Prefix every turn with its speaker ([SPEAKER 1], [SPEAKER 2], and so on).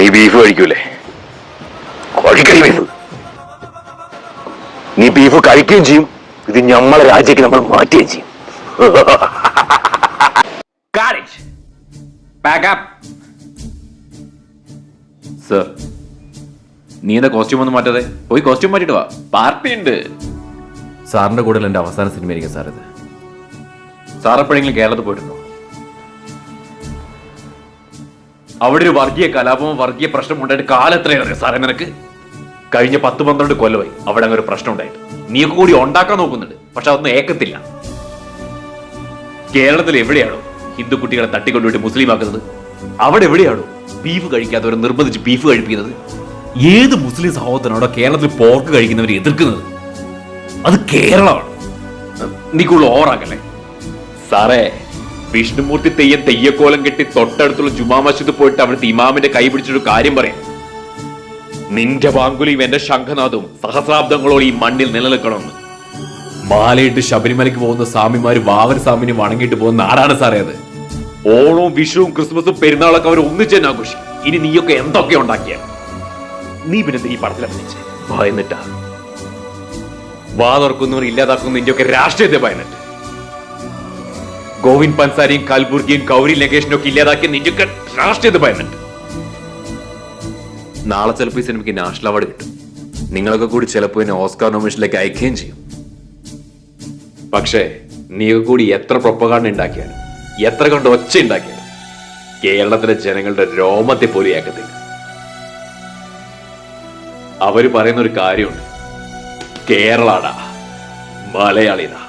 [SPEAKER 1] നീ ബീഫ് കഴിക്കൂലേ? കഴിക്കണ ബീഫ്. നീ ബീഫ് കഴിക്കുകയും ചെയ്യും, ഇത് നമ്മളെ രാജ്യക്ക് നമ്മൾ മാറ്റുകയും ചെയ്യും.
[SPEAKER 2] സർ, നീ എന്താ കോസ്റ്റ്യൂം ഒന്നും മാറ്റാതെ പോയി കോസ്റ്റ്യൂം മാറ്റിട്ട് വാ, പാർട്ടി ഉണ്ട്. സാറിന്റെ കൂടെ എന്റെ അവസാന സിനിമയായിരിക്കും സാർ ഇത്. സാർ എപ്പോഴെങ്കിലും കേരളത്തിൽ പോയിട്ടുണ്ടോ? അവിടെ ഒരു വർഗീയ കലാപമോ വർഗീയ പ്രശ്നം ഉണ്ടായിട്ട് കാലത്രയേറെ സാറേ നിനക്ക്? കഴിഞ്ഞ 10-12 കൊല്ലമായി അവിടെ അങ്ങനെ ഒരു പ്രശ്നം ഉണ്ടായിട്ട്. നീയൊക്കെ കൂടി ഉണ്ടാക്കാൻ നോക്കുന്നുണ്ട്, പക്ഷെ അതൊന്നും ഏക്കത്തില്ല. കേരളത്തിൽ എവിടെയാണോ ഹിന്ദു കുട്ടികളെ തട്ടിക്കൊണ്ടുപോയിട്ട് മുസ്ലിം ആക്കുന്നത്? അവിടെ എവിടെയാണോ ബീഫ് കഴിക്കാത്തവരെ നിർബന്ധിച്ച് ബീഫ് കഴിപ്പിക്കുന്നത്? ഏത് മുസ്ലിം സഹോദരനോടോ കേരളത്തിൽ പോർക്ക് കഴിക്കുന്നവരെ എതിർക്കുന്നത്? അത് കേരളമാണ്. നീ കൂടുതൽ ഓവറാക്കല്ലേ സാറേ. വിഷ്ണുമൂർത്തി തെയ്യക്കോലം കെട്ടി തൊട്ടടുത്തുള്ള ജുമാ മസ്ജിദ് പോയിട്ട് അവിടുത്തെ ഇമാമിന്റെ കൈ പിടിച്ചൊരു കാര്യം പറയാം. നിന്റെ വാങ്കുലിയും എന്റെ ശംഖനാഥവും സഹസ്രാബ്ദങ്ങളോട് ഈ മണ്ണിൽ നിലനിൽക്കണമെന്ന്. മാലയിട്ട് ശബരിമലയ്ക്ക് പോകുന്ന സ്വാമിമാര് വാവര സ്വാമിനെ വണങ്ങിയിട്ട് പോകുന്ന നാടാണ് സാറേ അത്. ഓണവും വിഷുവും ക്രിസ്മസും പെരുന്നാളൊക്കെ അവർ ഒന്നിച്ച് തന്നെ ആഘോഷിക്കും. ഇനി നീയൊക്കെ എന്തൊക്കെ ഉണ്ടാക്കിയ നീ പിന്നെ ഈ പടത്തിൽ അഭിനയിച്ചേ ഭയന്നിട്ടാ? വാ തുറക്കുന്നവർ ഇല്ലാതാക്കുന്ന നിന്റെയൊക്കെ രാഷ്ട്രീയത്തെ ഭയന്നിട്ട്. ഗോവിന്ദ് പൻസാരിയും കൽബുർഗിയും ഗൗരി ലങ്കേഷിനും ഒക്കെ ഇല്ലാതാക്കിയ നിന്റെയൊക്കെ രാഷ്ട്രീയത്തെ ഭയന്നിട്ട്. നാളെ ചിലപ്പോൾ ഈ സിനിമയ്ക്ക് നാഷണൽ അവാർഡ് കിട്ടും. നിങ്ങളൊക്കെ കൂടി ചിലപ്പോൾ എന്നെ ഓസ്കാർ നോമിനേഷനിലേക്ക് അയക്കുകയും ചെയ്യും. പക്ഷേ നീയൊക്കെ കൂടി എത്ര പ്രൊപ്പഗാണ്ട ഉണ്ടാക്കിയാലും എത്ര കൊണ്ട് ഒച്ച ഉണ്ടാക്കിയാലും കേരളത്തിലെ ജനങ്ങളുടെ രോമത്തെ പോലും ഏക്കത്തില്ല. അവര് പറയുന്ന ഒരു കാര്യമുണ്ട്, കേരളാടാ, മലയാളിടാ.